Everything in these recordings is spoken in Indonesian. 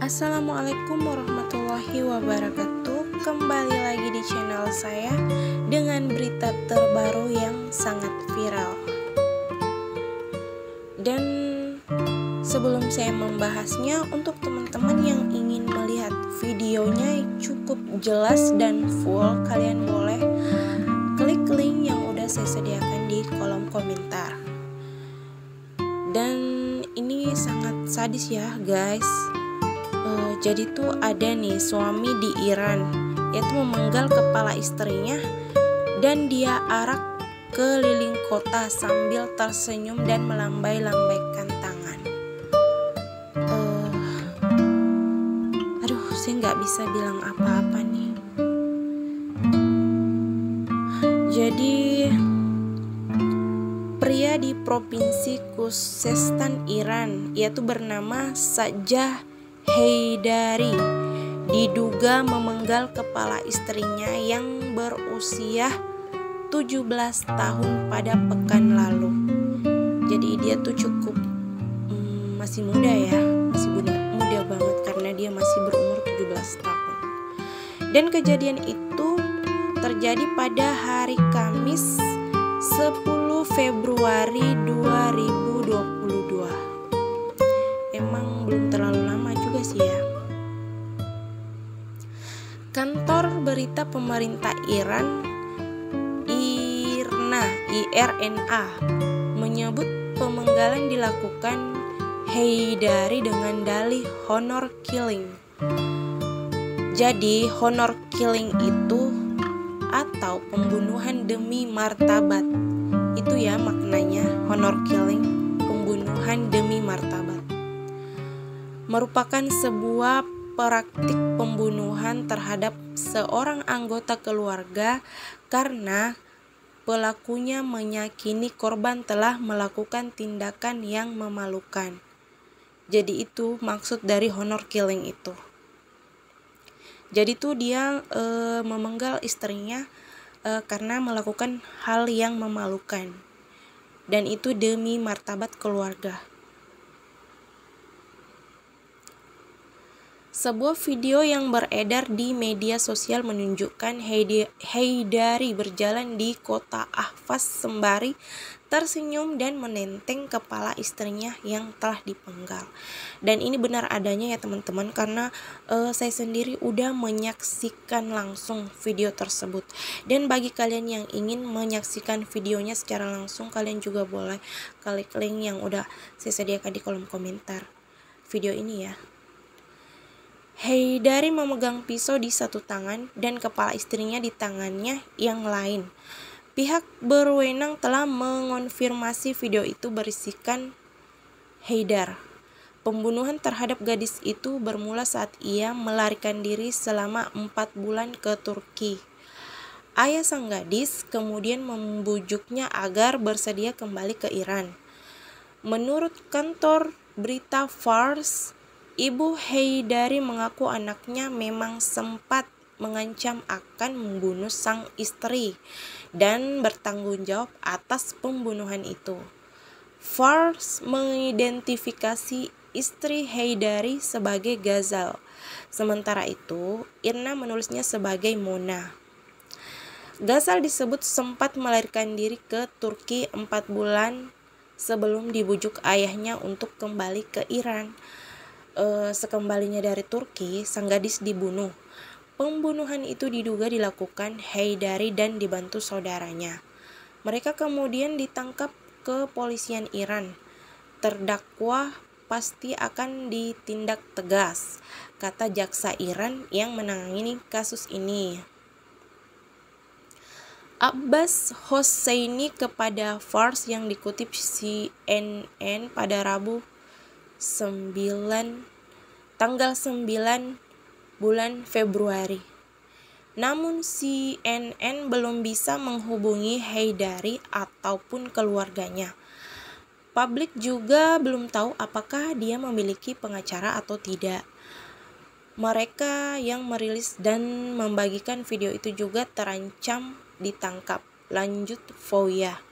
Assalamualaikum warahmatullahi wabarakatuh. Kembali lagi di channel saya dengan berita terbaru yang sangat viral. Dan sebelum saya membahasnya, untuk teman-teman yang ingin melihat videonya cukup jelas dan full, kalian boleh klik link yang udah saya sediakan di kolom komentar. Dan ini sangat sadis ya guys. Jadi tuh ada nih suami di Iran, yaitu memenggal kepala istrinya dan dia arak keliling kota sambil tersenyum dan melambai-lambaikan tangan. Saya nggak bisa bilang apa-apa nih. Jadi pria di provinsi Khuzestan Iran, yaitu bernama Sajjah Heydari, diduga memenggal kepala istrinya yang berusia 17 tahun pada pekan lalu. Jadi dia tuh cukup masih muda ya, masih muda banget karena dia masih berumur 17 tahun. Dan kejadian itu terjadi pada hari Kamis 10 Februari 2022. Emang belum terlalu lama juga sih ya. Kantor berita pemerintah Iran IRNA menyebut pemenggalan dilakukan Heydari dengan dalih honor killing. Jadi honor killing itu atau pembunuhan demi martabat. Itu ya maknanya honor killing, pembunuhan demi martabat. Merupakan sebuah praktik pembunuhan terhadap seorang anggota keluarga karena pelakunya meyakini korban telah melakukan tindakan yang memalukan. Jadi itu maksud dari honor killing itu. Jadi tuh dia memenggal istrinya karena melakukan hal yang memalukan, dan itu demi martabat keluarga. Sebuah video yang beredar di media sosial menunjukkan Heydari berjalan di kota Ahvaz sembari tersenyum dan menenteng kepala istrinya yang telah dipenggal. Dan ini benar adanya ya teman-teman, karena saya sendiri udah menyaksikan langsung video tersebut. Dan bagi kalian yang ingin menyaksikan videonya secara langsung, kalian juga boleh klik link yang udah saya sediakan di kolom komentar video ini ya. Heydari memegang pisau di satu tangan dan kepala istrinya di tangannya yang lain. Pihak berwenang telah mengonfirmasi video itu berisikan Heydar. Pembunuhan terhadap gadis itu bermula saat ia melarikan diri selama 4 bulan ke Turki. Ayah sang gadis kemudian membujuknya agar bersedia kembali ke Iran. Menurut kantor berita Fars, Ibu Heydari mengaku anaknya memang sempat mengancam akan membunuh sang istri dan bertanggung jawab atas pembunuhan itu. Fars mengidentifikasi istri Heydari sebagai Ghazal. Sementara itu, Irna menulisnya sebagai Mona. Ghazal disebut sempat melarikan diri ke Turki 4 bulan sebelum dibujuk ayahnya untuk kembali ke Iran. Sekembalinya dari Turki, sang gadis dibunuh. Pembunuhan itu diduga dilakukan Heydari dan dibantu saudaranya. Mereka kemudian ditangkap kepolisian Iran. Terdakwa pasti akan ditindak tegas, kata jaksa Iran yang menangani kasus ini. Abbas Hosseini kepada Fars yang dikutip CNN pada Rabu tanggal 9 bulan Februari. Namun CNN belum bisa menghubungi Heydari ataupun keluarganya. Publik juga belum tahu apakah dia memiliki pengacara atau tidak. Mereka yang merilis dan membagikan video itu juga terancam ditangkap, lanjut Foya.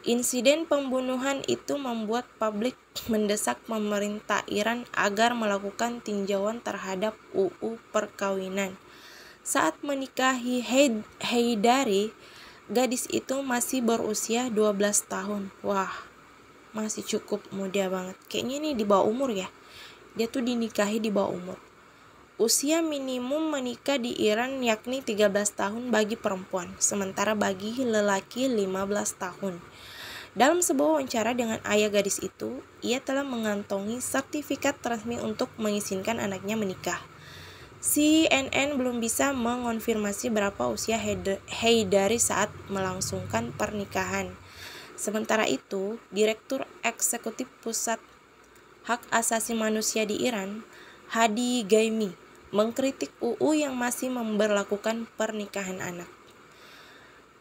Insiden pembunuhan itu membuat publik mendesak pemerintah Iran agar melakukan tinjauan terhadap UU perkawinan. Saat menikahi Haidari, gadis itu masih berusia 12 tahun. Wah, masih cukup muda banget. Kayaknya ini di bawah umur ya. Dia tuh dinikahi di bawah umur. Usia minimum menikah di Iran yakni 13 tahun bagi perempuan, sementara bagi lelaki 15 tahun. Dalam sebuah wawancara dengan ayah gadis itu, ia telah mengantongi sertifikat resmi untuk mengizinkan anaknya menikah. CNN belum bisa mengonfirmasi berapa usia Haidari saat melangsungkan pernikahan. Sementara itu, Direktur Eksekutif Pusat Hak Asasi Manusia di Iran, Hadi Gaimi, mengkritik UU yang masih memberlakukan pernikahan anak.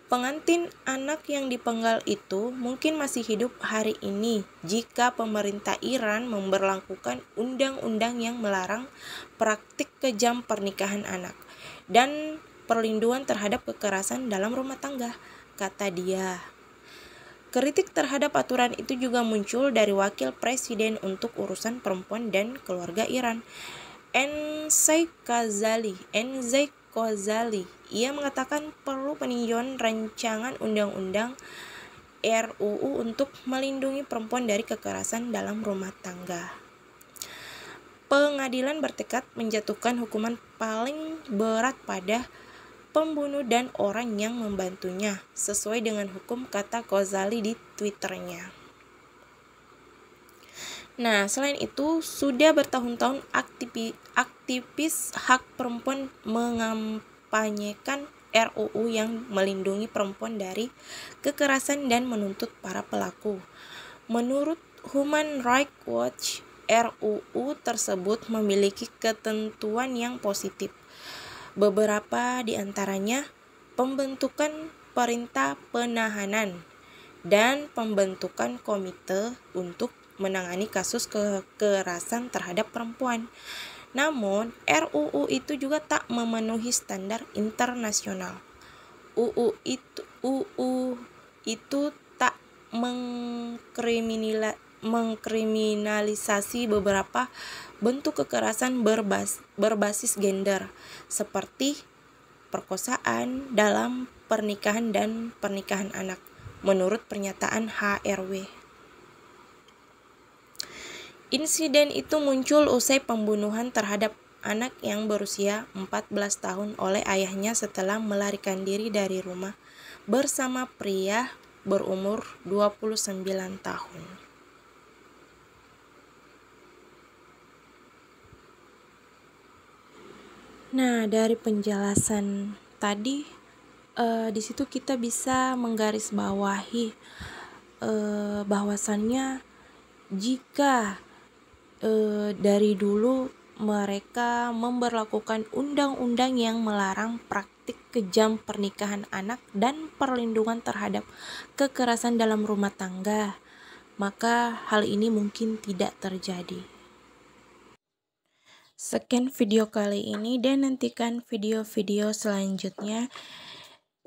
Pengantin anak yang dipenggal itu mungkin masih hidup hari ini jika pemerintah Iran memberlakukan undang-undang yang melarang praktik kejam pernikahan anak dan perlindungan terhadap kekerasan dalam rumah tangga, kata dia. Kritik terhadap aturan itu juga muncul dari Wakil Presiden untuk Urusan Perempuan dan Keluarga Iran, Enzai Ghazali. Ia mengatakan perlu peninjauan rancangan undang-undang RUU untuk melindungi perempuan dari kekerasan dalam rumah tangga. Pengadilan bertekad menjatuhkan hukuman paling berat pada pembunuh dan orang yang membantunya, sesuai dengan hukum, kata Ghazali di Twitternya. Nah, selain itu, sudah bertahun-tahun aktivis hak perempuan mengampanyekan RUU yang melindungi perempuan dari kekerasan dan menuntut para pelaku. Menurut Human Rights Watch, RUU tersebut memiliki ketentuan yang positif. Beberapa di antaranya pembentukan perintah penahanan dan pembentukan komite untuk menangani kasus kekerasan terhadap perempuan. Namun, RUU itu juga tak memenuhi standar internasional. UU itu tak mengkriminalisasi beberapa bentuk kekerasan berbasis gender, seperti perkosaan dalam pernikahan dan pernikahan anak, menurut pernyataan HRW. Insiden itu muncul usai pembunuhan terhadap anak yang berusia 14 tahun oleh ayahnya setelah melarikan diri dari rumah bersama pria berumur 29 tahun. Nah, dari penjelasan tadi, di situ kita bisa menggarisbawahi bahwasannya jika dari dulu mereka memberlakukan undang-undang yang melarang praktik kejam pernikahan anak dan perlindungan terhadap kekerasan dalam rumah tangga, maka hal ini mungkin tidak terjadi. Sekian video kali ini dan nantikan video-video selanjutnya,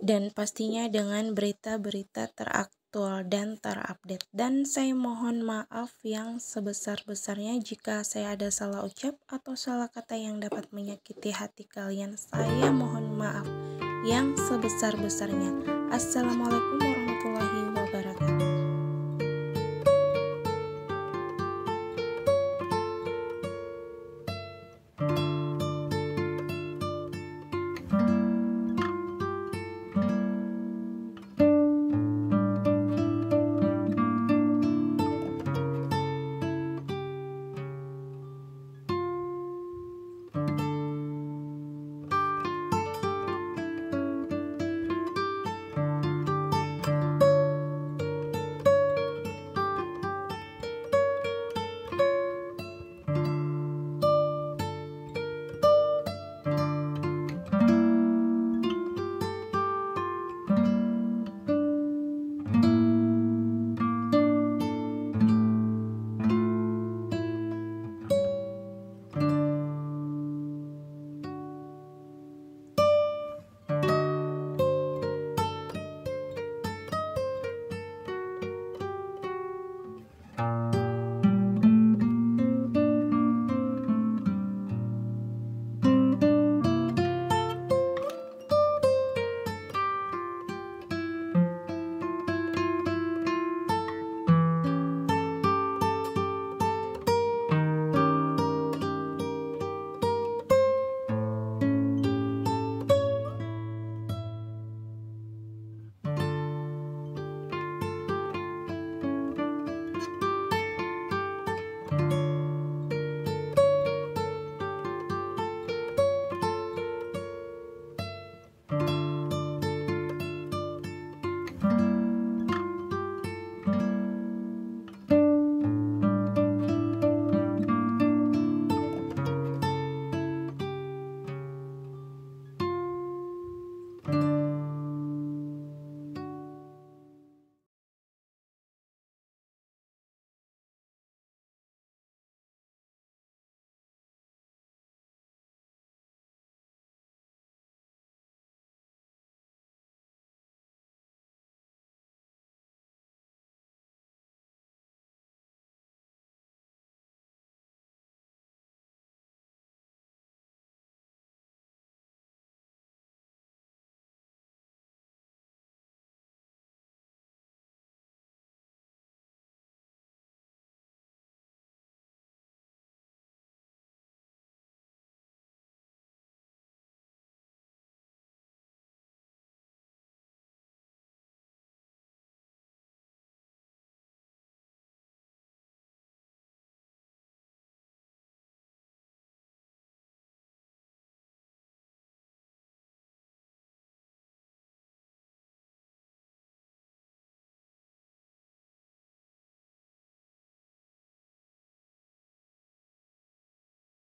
dan pastinya dengan berita-berita teraktual dan terupdate. Dan saya mohon maaf yang sebesar-besarnya jika saya ada salah ucap atau salah kata yang dapat menyakiti hati kalian. Saya mohon maaf yang sebesar-besarnya. Assalamualaikum warahmatullahi wabarakatuh.